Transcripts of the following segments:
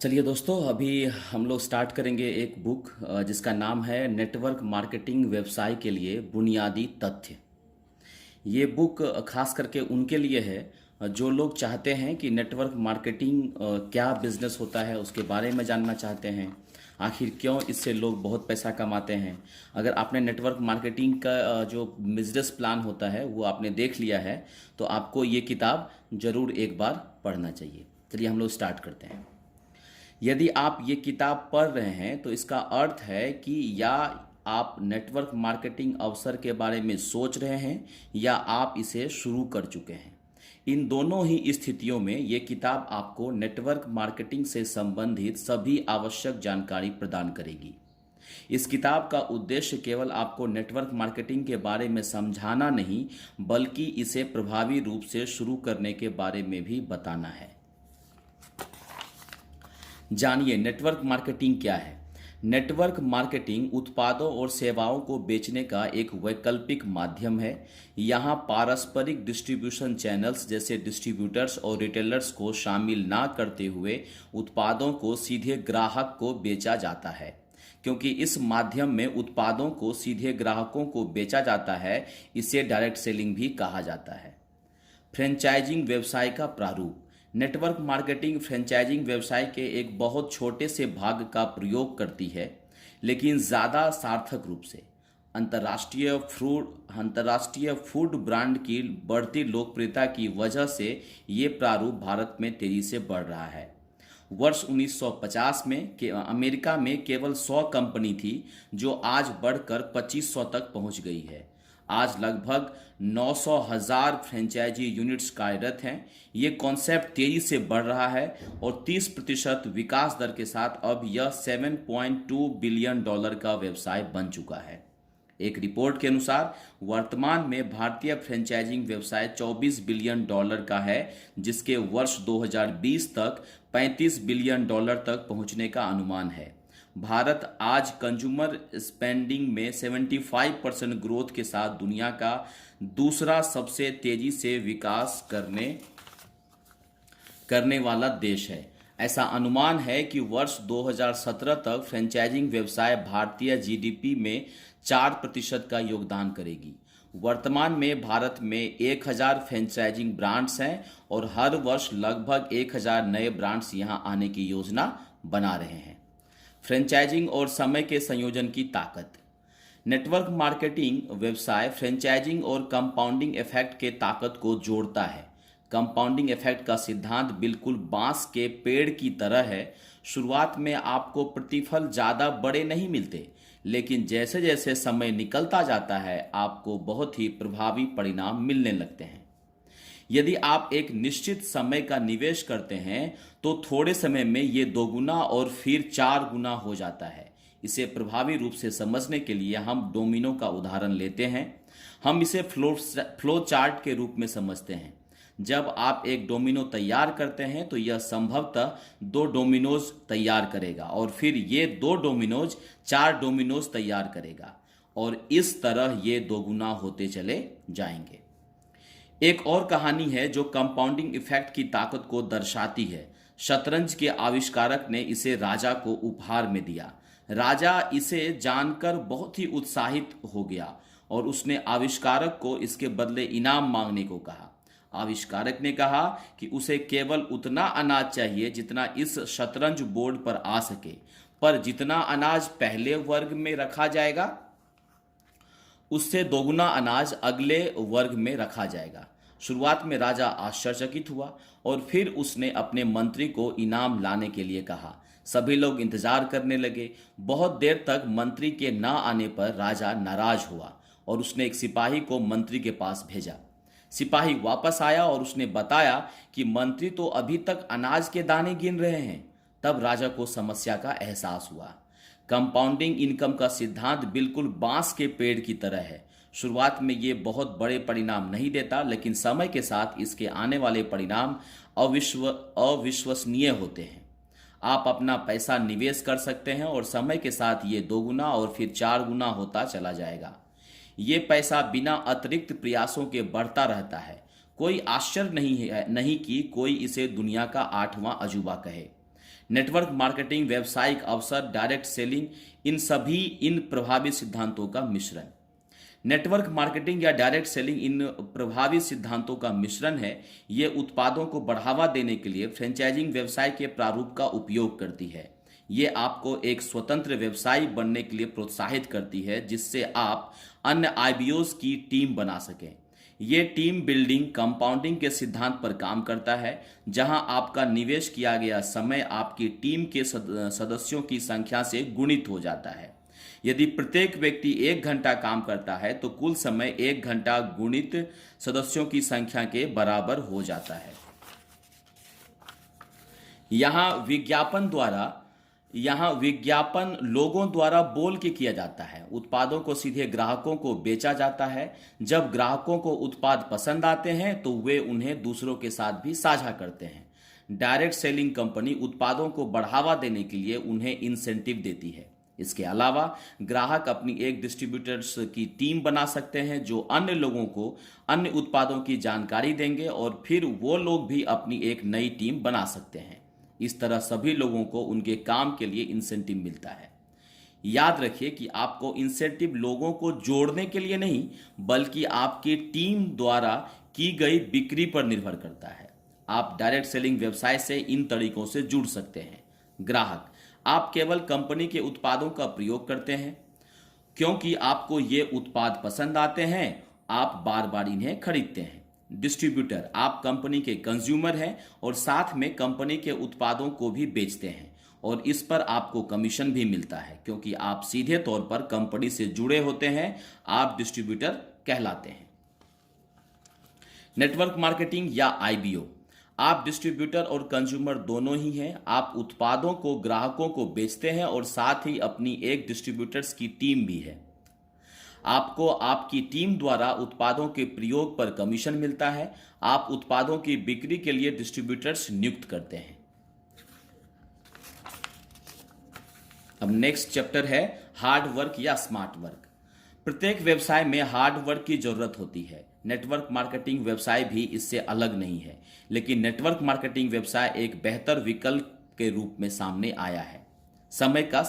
चलिए दोस्तों, अभी हम लोग स्टार्ट करेंगे एक बुक जिसका नाम है नेटवर्क मार्केटिंग व्यवसाय के लिए बुनियादी तथ्य। ये बुक खास करके उनके लिए है जो लोग चाहते हैं कि नेटवर्क मार्केटिंग क्या बिजनेस होता है उसके बारे में जानना चाहते हैं। आखिर क्यों इससे लोग बहुत पैसा कमाते हैं। अगर आपने नेटवर्क मार्केटिंग का जो बिजनेस प्लान होता है वो आपने देख लिया है तो आपको ये किताब ज़रूर एक बार पढ़ना चाहिए। चलिए हम लोग स्टार्ट करते हैं। यदि आप ये किताब पढ़ रहे हैं तो इसका अर्थ है कि या आप नेटवर्क मार्केटिंग अवसर के बारे में सोच रहे हैं या आप इसे शुरू कर चुके हैं। इन दोनों ही स्थितियों में ये किताब आपको नेटवर्क मार्केटिंग से संबंधित सभी आवश्यक जानकारी प्रदान करेगी। इस किताब का उद्देश्य केवल आपको नेटवर्क मार्केटिंग के बारे में समझाना नहीं, बल्कि इसे प्रभावी रूप से शुरू करने के बारे में भी बताना है। जानिए नेटवर्क मार्केटिंग क्या है। नेटवर्क मार्केटिंग उत्पादों और सेवाओं को बेचने का एक वैकल्पिक माध्यम है। यहाँ पारस्परिक डिस्ट्रीब्यूशन चैनल्स जैसे डिस्ट्रीब्यूटर्स और रिटेलर्स को शामिल ना करते हुए उत्पादों को सीधे ग्राहक को बेचा जाता है। क्योंकि इस माध्यम में उत्पादों को सीधे ग्राहकों को बेचा जाता है, इसे डायरेक्ट सेलिंग भी कहा जाता है। फ्रेंचाइजिंग व्यवसाय का प्रारूप। नेटवर्क मार्केटिंग फ्रेंचाइजिंग व्यवसाय के एक बहुत छोटे से भाग का प्रयोग करती है, लेकिन ज़्यादा सार्थक रूप से। अंतर्राष्ट्रीय फूड ब्रांड की बढ़ती लोकप्रियता की वजह से ये प्रारूप भारत में तेजी से बढ़ रहा है। वर्ष 1950 में अमेरिका में केवल 100 कंपनी थी, जो आज बढ़कर 2500 तक पहुंच गई है। आज लगभग 900,000 फ्रेंचाइजी यूनिट्स कार्यरत हैं। ये कॉन्सेप्ट तेजी से बढ़ रहा है और 30% विकास दर के साथ अब यह $7.2 बिलियन का व्यवसाय बन चुका है। एक रिपोर्ट के अनुसार वर्तमान में भारतीय फ्रेंचाइजिंग व्यवसाय $24 बिलियन का है, जिसके वर्ष 2020 तक $35 बिलियन तक पहुंचने का अनुमान है। भारत आज कंज्यूमर स्पेंडिंग में 75% ग्रोथ के साथ दुनिया का दूसरा सबसे तेजी से विकास करने वाला देश है। ऐसा अनुमान है कि वर्ष 2017 तक फ्रेंचाइजिंग व्यवसाय भारतीय जीडीपी में 4% का योगदान करेगी। वर्तमान में भारत में 1000 फ्रेंचाइजिंग ब्रांड्स हैं और हर वर्ष लगभग 1000 नए ब्रांड्स यहां आने की योजना बना रहे हैं। फ्रेंचाइजिंग और समय के संयोजन की ताकत। नेटवर्क मार्केटिंग व्यवसाय फ्रेंचाइजिंग और कंपाउंडिंग इफेक्ट के ताकत को जोड़ता है। कंपाउंडिंग इफेक्ट का सिद्धांत बिल्कुल बांस के पेड़ की तरह है। शुरुआत में आपको प्रतिफल ज़्यादा बड़े नहीं मिलते, लेकिन जैसे जैसे समय निकलता जाता है आपको बहुत ही प्रभावी परिणाम मिलने लगते हैं। यदि आप एक निश्चित समय का निवेश करते हैं तो थोड़े समय में ये 2 गुना और फिर 4 गुना हो जाता है। इसे प्रभावी रूप से समझने के लिए हम डोमिनो का उदाहरण लेते हैं। हम इसे फ्लो चार्ट के रूप में समझते हैं। जब आप एक डोमिनो तैयार करते हैं तो यह संभवतः 2 डोमिनोज तैयार करेगा और फिर ये 2 डोमिनोज 4 डोमिनोज तैयार करेगा और इस तरह ये 2 गुना होते चले जाएंगे। एक और कहानी है जो कंपाउंडिंग इफेक्ट की ताकत को दर्शाती है। शतरंज के आविष्कारक ने इसे राजा को उपहार में दिया। राजा इसे जानकर बहुत ही उत्साहित हो गया और उसने आविष्कारक को इसके बदले इनाम मांगने को कहा। आविष्कारक ने कहा कि उसे केवल उतना अनाज चाहिए जितना इस शतरंज बोर्ड पर आ सके, पर जितना अनाज पहले वर्ग में रखा जाएगा उससे 2 गुना अनाज अगले वर्ग में रखा जाएगा। शुरुआत में राजा आश्चर्यचकित हुआ और फिर उसने अपने मंत्री को इनाम लाने के लिए कहा। सभी लोग इंतजार करने लगे। बहुत देर तक मंत्री के ना आने पर राजा नाराज हुआ और उसने एक सिपाही को मंत्री के पास भेजा। सिपाही वापस आया और उसने बताया कि मंत्री तो अभी तक अनाज के दाने गिन रहे हैं। तब राजा को समस्या का एहसास हुआ। कंपाउंडिंग इनकम का सिद्धांत बिल्कुल बांस के पेड़ की तरह है। शुरुआत में ये बहुत बड़े परिणाम नहीं देता, लेकिन समय के साथ इसके आने वाले परिणाम अविश्वसनीय होते हैं। आप अपना पैसा निवेश कर सकते हैं और समय के साथ ये 2 गुना और फिर 4 गुना होता चला जाएगा। ये पैसा बिना अतिरिक्त प्रयासों के बढ़ता रहता है। कोई आश्चर्य नहीं कि कोई इसे दुनिया का 8वां अजूबा कहे। नेटवर्क मार्केटिंग, व्यावसायिक अवसर, डायरेक्ट सेलिंग, इन प्रभावी सिद्धांतों का मिश्रण। नेटवर्क मार्केटिंग या डायरेक्ट सेलिंग इन प्रभावी सिद्धांतों का मिश्रण है। ये उत्पादों को बढ़ावा देने के लिए फ्रेंचाइजिंग व्यवसाय के प्रारूप का उपयोग करती है। ये आपको एक स्वतंत्र व्यवसायी बनने के लिए प्रोत्साहित करती है, जिससे आप अन्य आईबीओज की टीम बना सकें। ये टीम बिल्डिंग कंपाउंडिंग के सिद्धांत पर काम करता है, जहां आपका निवेश किया गया समय आपकी टीम के सदस्यों की संख्या से गुणित हो जाता है। यदि प्रत्येक व्यक्ति 1 घंटा काम करता है तो कुल समय 1 घंटा गुणित सदस्यों की संख्या के बराबर हो जाता है। यहाँ विज्ञापन लोगों द्वारा बोल के किया जाता है। उत्पादों को सीधे ग्राहकों को बेचा जाता है। जब ग्राहकों को उत्पाद पसंद आते हैं तो वे उन्हें दूसरों के साथ भी साझा करते हैं। डायरेक्ट सेलिंग कंपनी उत्पादों को बढ़ावा देने के लिए उन्हें इंसेंटिव देती है। इसके अलावा ग्राहक अपनी एक डिस्ट्रीब्यूटर्स की टीम बना सकते हैं, जो अन्य लोगों को अन्य उत्पादों की जानकारी देंगे और फिर वो लोग भी अपनी एक नई टीम बना सकते हैं। इस तरह सभी लोगों को उनके काम के लिए इंसेंटिव मिलता है। याद रखिए कि आपको इंसेंटिव लोगों को जोड़ने के लिए नहीं, बल्कि आपकी टीम द्वारा की गई बिक्री पर निर्भर करता है। आप डायरेक्ट सेलिंग व्यवसाय से इन तरीकों से जुड़ सकते हैं। ग्राहक, आप केवल कंपनी के उत्पादों का प्रयोग करते हैं क्योंकि आपको ये उत्पाद पसंद आते हैं, आप बार बार इन्हें खरीदते हैं। डिस्ट्रीब्यूटर, आप कंपनी के कंज्यूमर हैं और साथ में कंपनी के उत्पादों को भी बेचते हैं और इस पर आपको कमीशन भी मिलता है क्योंकि आप सीधे तौर पर कंपनी से जुड़े होते हैं। आप डिस्ट्रीब्यूटर कहलाते हैं। नेटवर्क मार्केटिंग या आईबीओ, आप डिस्ट्रीब्यूटर और कंज्यूमर दोनों ही हैं। आप उत्पादों को ग्राहकों को बेचते हैं और साथ ही अपनी एक डिस्ट्रीब्यूटर्स की टीम भी है। आपको आपकी टीम द्वारा उत्पादों के प्रयोग पर कमीशन मिलता है। आप उत्पादों की बिक्री के लिए डिस्ट्रीब्यूटर्स नियुक्त करते हैं। अब नेक्स्ट चैप्टर है हार्ड वर्क या स्मार्ट वर्क। प्रत्येक व्यवसाय में हार्ड वर्क की जरूरत होती है। नेटवर्क मार्केटिंग व्यवसाय भी इससे अलग नहीं है, लेकिन नेटवर्क मार्केटिंग व्यवसाय एक बेहतर विकल्प के रूप में सामने आया है। समय का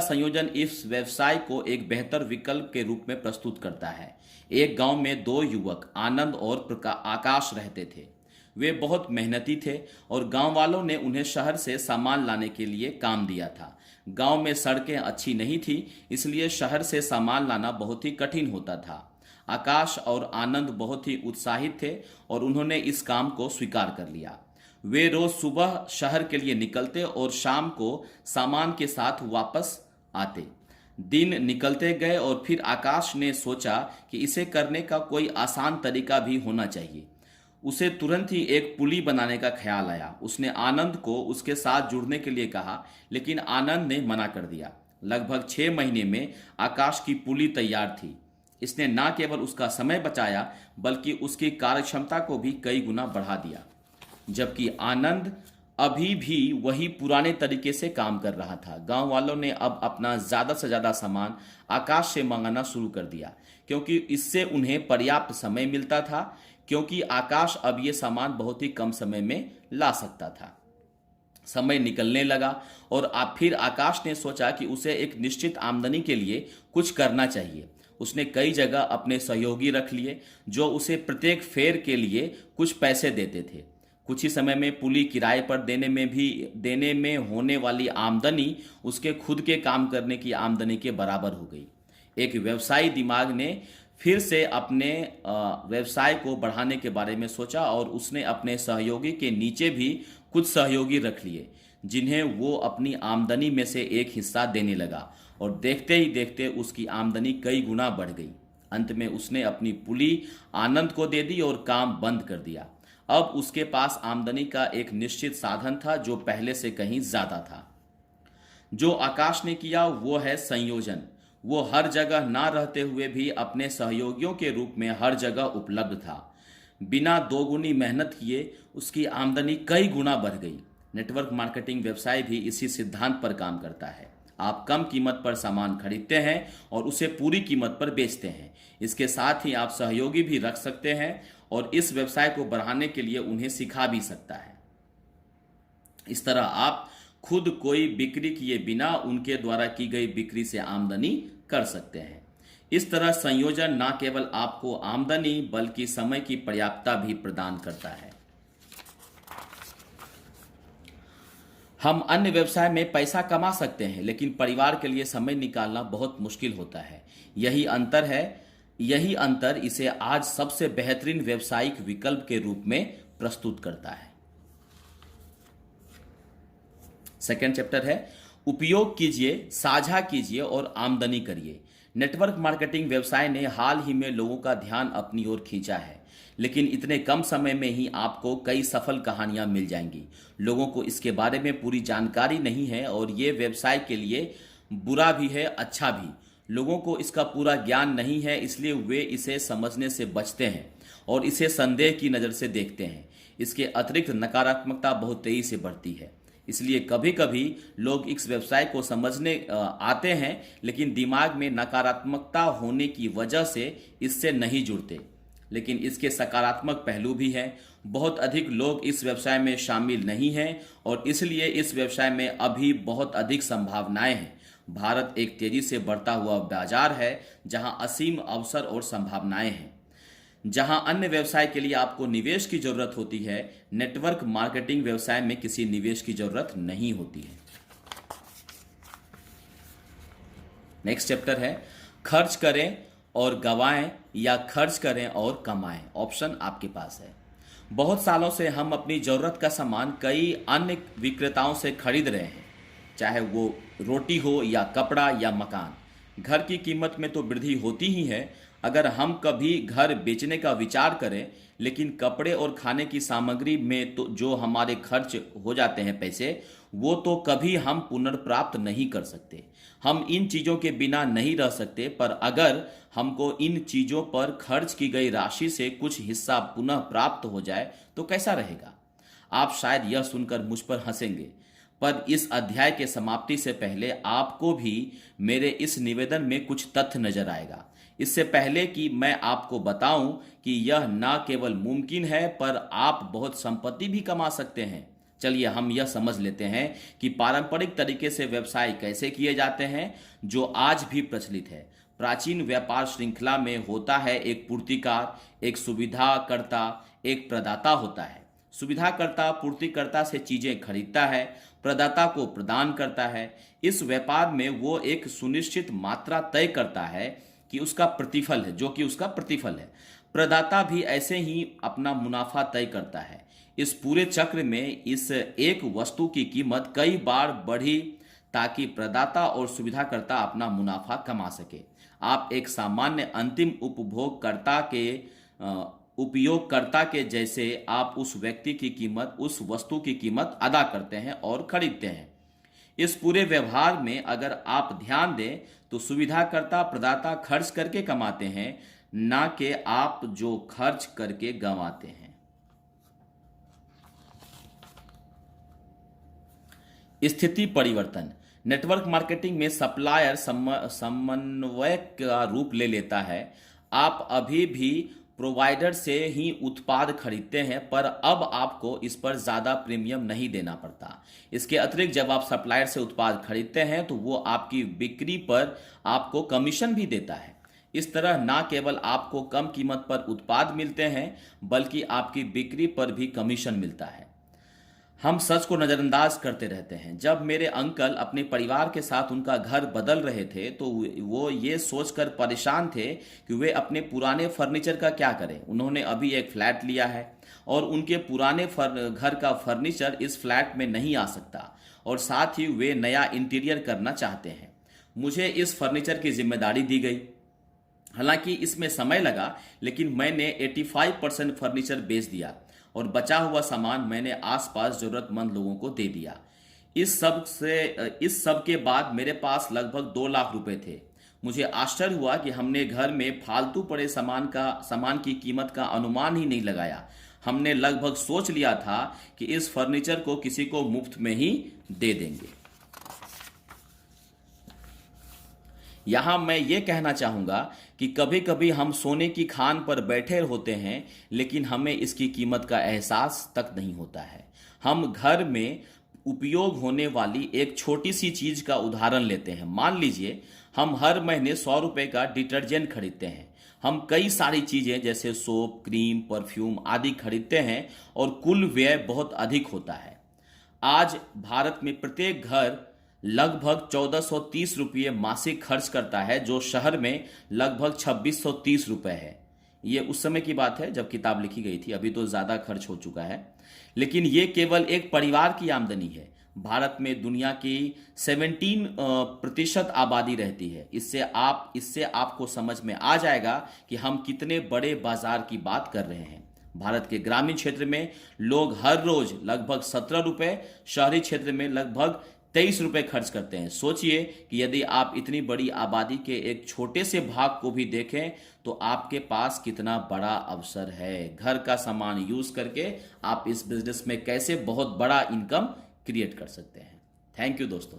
संयोजन इस व्यवसाय को एक बेहतर विकल्प के रूप में प्रस्तुत करता है। एक गांव में 2 युवक आनंद और आकाश रहते थे। वे बहुत मेहनती थे और गांव वालों ने उन्हें शहर से सामान लाने के लिए काम दिया था। गांव में सड़कें अच्छी नहीं थी, इसलिए शहर से सामान लाना बहुत ही कठिन होता था। आकाश और आनंद बहुत ही उत्साहित थे और उन्होंने इस काम को स्वीकार कर लिया। वे रोज सुबह शहर के लिए निकलते और शाम को सामान के साथ वापस आते। दिन निकलते गए और फिर आकाश ने सोचा कि इसे करने का कोई आसान तरीका भी होना चाहिए। उसे तुरंत ही एक पुली बनाने का ख्याल आया। उसने आनंद को उसके साथ जुड़ने के लिए कहा, लेकिन आनंद ने मना कर दिया। लगभग 6 महीने में आकाश की पुली तैयार थी। इसने न केवल उसका समय बचाया, बल्कि उसकी कार्यक्षमता को भी कई गुना बढ़ा दिया। जबकि आनंद अभी भी वही पुराने तरीके से काम कर रहा था। गांव वालों ने अब अपना ज़्यादा से ज़्यादा सामान आकाश से मंगाना शुरू कर दिया, क्योंकि इससे उन्हें पर्याप्त समय मिलता था, क्योंकि आकाश अब ये सामान बहुत ही कम समय में ला सकता था। समय निकलने लगा और फिर आकाश ने सोचा कि उसे एक निश्चित आमदनी के लिए कुछ करना चाहिए। उसने कई जगह अपने सहयोगी रख लिए, जो उसे प्रत्येक फेर के लिए कुछ पैसे देते थे। कुछ ही समय में पुली किराए पर देने में होने वाली आमदनी उसके खुद के काम करने की आमदनी के बराबर हो गई। एक व्यवसायी दिमाग ने फिर से अपने व्यवसाय को बढ़ाने के बारे में सोचा और उसने अपने सहयोगी के नीचे भी कुछ सहयोगी रख लिए, जिन्हें वो अपनी आमदनी में से एक हिस्सा देने लगा और देखते ही देखते उसकी आमदनी कई गुना बढ़ गई। अंत में उसने अपनी पुली आनंद को दे दी और काम बंद कर दिया। अब उसके पास आमदनी का एक निश्चित साधन था, जो पहले से कहीं ज्यादा था। जो आकाश ने किया वो है संयोजन। वो हर जगह ना रहते हुए भी अपने सहयोगियों के रूप में हर जगह उपलब्ध था। बिना दोगुनी मेहनत किए उसकी आमदनी कई गुना बढ़ गई। नेटवर्क मार्केटिंग व्यवसाय भी इसी सिद्धांत पर काम करता है। आप कम कीमत पर सामान खरीदते हैं और उसे पूरी कीमत पर बेचते हैं। इसके साथ ही आप सहयोगी भी रख सकते हैं और इस व्यवसाय को बढ़ाने के लिए उन्हें सिखा भी सकता है। इस तरह आप खुद कोई बिक्री किए बिना उनके द्वारा की गई बिक्री से आमदनी कर सकते हैं। इस तरह संयोजन न केवल आपको आमदनी बल्कि समय की पर्याप्तता भी प्रदान करता है। हम अन्य व्यवसाय में पैसा कमा सकते हैं, लेकिन परिवार के लिए समय निकालना बहुत मुश्किल होता है। यही अंतर इसे आज सबसे बेहतरीन व्यावसायिक विकल्प के रूप में प्रस्तुत करता है। सेकंड चैप्टर है उपयोग कीजिए, साझा कीजिए और आमदनी करिए। नेटवर्क मार्केटिंग व्यवसाय ने हाल ही में लोगों का ध्यान अपनी ओर खींचा है, लेकिन इतने कम समय में ही आपको कई सफल कहानियां मिल जाएंगी। लोगों को इसके बारे में पूरी जानकारी नहीं है और ये व्यवसाय के लिए बुरा भी है, अच्छा भी। लोगों को इसका पूरा ज्ञान नहीं है, इसलिए वे इसे समझने से बचते हैं और इसे संदेह की नज़र से देखते हैं। इसके अतिरिक्त नकारात्मकता बहुत तेजी से बढ़ती है, इसलिए कभी कभी लोग इस व्यवसाय को समझने आते हैं, लेकिन दिमाग में नकारात्मकता होने की वजह से इससे नहीं जुड़ते। लेकिन इसके सकारात्मक पहलू भी हैं। बहुत अधिक लोग इस व्यवसाय में शामिल नहीं हैं और इसलिए इस व्यवसाय में अभी बहुत अधिक संभावनाएं हैं। भारत एक तेजी से बढ़ता हुआ बाजार है जहां असीम अवसर और संभावनाएं हैं। जहां अन्य व्यवसाय के लिए आपको निवेश की जरूरत होती है, नेटवर्क मार्केटिंग व्यवसाय में किसी निवेश की जरूरत नहीं होती है। नेक्स्ट चैप्टर है खर्च करें और गवाएं या खर्च करें और कमाएं। ऑप्शन आपके पास है। बहुत सालों से हम अपनी जरूरत का सामान कई अन्य विक्रेताओं से खरीद रहे हैं, चाहे वो रोटी हो या कपड़ा या मकान। घर की कीमत में तो वृद्धि होती ही है। अगर हम कभी घर बेचने का विचार करें, लेकिन कपड़े और खाने की सामग्री में तो जो हमारे खर्च हो जाते हैं पैसे, वो तो कभी हम पुनर्प्राप्त नहीं कर सकते। हम इन चीज़ों के बिना नहीं रह सकते, पर अगर हमको इन चीज़ों पर खर्च की गई राशि से कुछ हिस्सा पुनः प्राप्त हो जाए तो कैसा रहेगा? आप शायद यह सुनकर मुझ पर हंसेंगे, पर इस अध्याय के समाप्ति से पहले आपको भी मेरे इस निवेदन में कुछ तथ्य नजर आएगा। इससे पहले कि मैं आपको बताऊं कि यह न केवल मुमकिन है, पर आप बहुत संपत्ति भी कमा सकते हैं। चलिए हम यह समझ लेते हैं कि पारंपरिक तरीके से व्यवसाय कैसे किए जाते हैं, जो आज भी प्रचलित है। प्राचीन व्यापार श्रृंखला में होता है एक पूर्तिकार, एक सुविधाकर्ता, एक प्रदाता होता है। सुविधाकर्ता पूर्तिकर्ता से चीजें खरीदता है, प्रदाता को प्रदान करता है। इस व्यापार में वो एक सुनिश्चित मात्रा तय करता है कि उसका प्रतिफल है, जो कि उसका प्रतिफल है। प्रदाता भी ऐसे ही अपना मुनाफा तय करता है। इस पूरे चक्र में इस एक वस्तु की कीमत कई बार बढ़ी ताकि प्रदाता और सुविधाकर्ता अपना मुनाफा कमा सके। आप एक सामान्य अंतिम उपयोगकर्ता के जैसे आप उस व्यक्ति की कीमत, उस वस्तु की कीमत अदा करते हैं और खरीदते हैं। इस पूरे व्यवहार में अगर आप ध्यान दें तो सुविधाकर्ता प्रदाता खर्च करके कमाते हैं, ना कि आप जो खर्च करके गंवाते हैं। स्थिति परिवर्तन। नेटवर्क मार्केटिंग में सप्लायर समन्वयक का रूप ले लेता है। आप अभी भी प्रोवाइडर से ही उत्पाद खरीदते हैं, पर अब आपको इस पर ज़्यादा प्रीमियम नहीं देना पड़ता। इसके अतिरिक्त जब आप सप्लायर से उत्पाद खरीदते हैं तो वो आपकी बिक्री पर आपको कमीशन भी देता है। इस तरह ना केवल आपको कम कीमत पर उत्पाद मिलते हैं, बल्कि आपकी बिक्री पर भी कमीशन मिलता है। हम सच को नज़रअंदाज करते रहते हैं। जब मेरे अंकल अपने परिवार के साथ उनका घर बदल रहे थे तो वो ये सोचकर परेशान थे कि वे अपने पुराने फर्नीचर का क्या करें। उन्होंने अभी एक फ्लैट लिया है और उनके पुराने घर का फर्नीचर इस फ्लैट में नहीं आ सकता, और साथ ही वे नया इंटीरियर करना चाहते हैं। मुझे इस फर्नीचर की जिम्मेदारी दी गई। हालांकि इसमें समय लगा, लेकिन मैंने 85% फर्नीचर बेच दिया और बचा हुआ सामान मैंने आसपास जरूरतमंद लोगों को दे दिया। इस सब के बाद मेरे पास लगभग 2 लाख रुपए थे। मुझे आश्चर्य हुआ कि हमने घर में फालतू पड़े सामान की कीमत का अनुमान ही नहीं लगाया। हमने लगभग सोच लिया था कि इस फर्नीचर को किसी को मुफ्त में ही दे देंगे। यहां मैं ये कहना चाहूंगा कि कभी कभी हम सोने की खान पर बैठे होते हैं लेकिन हमें इसकी कीमत का एहसास तक नहीं होता है। हम घर में उपयोग होने वाली एक छोटी सी चीज का उदाहरण लेते हैं। मान लीजिए हम हर महीने 100 रुपए का डिटर्जेंट खरीदते हैं। हम कई सारी चीजें जैसे सोप, क्रीम, परफ्यूम आदि खरीदते हैं और कुल व्यय बहुत अधिक होता है। आज भारत में प्रत्येक घर लगभग 1430 रुपये मासिक खर्च करता है, जो शहर में लगभग 2630 रुपये है। ये उस समय की बात है जब किताब लिखी गई थी, अभी तो ज़्यादा खर्च हो चुका है। लेकिन ये केवल एक परिवार की आमदनी है। भारत में दुनिया की 17% आबादी रहती है। इससे आपको समझ में आ जाएगा कि हम कितने बड़े बाजार की बात कर रहे हैं। भारत के ग्रामीण क्षेत्र में लोग हर रोज लगभग 17 रुपए, शहरी क्षेत्र में लगभग 23 रुपए खर्च करते हैं। सोचिए कि यदि आप इतनी बड़ी आबादी के एक छोटे से भाग को भी देखें तो आपके पास कितना बड़ा अवसर है। घर का सामान यूज करके आप इस बिजनेस में कैसे बहुत बड़ा इनकम क्रिएट कर सकते हैं। थैंक यू दोस्तों।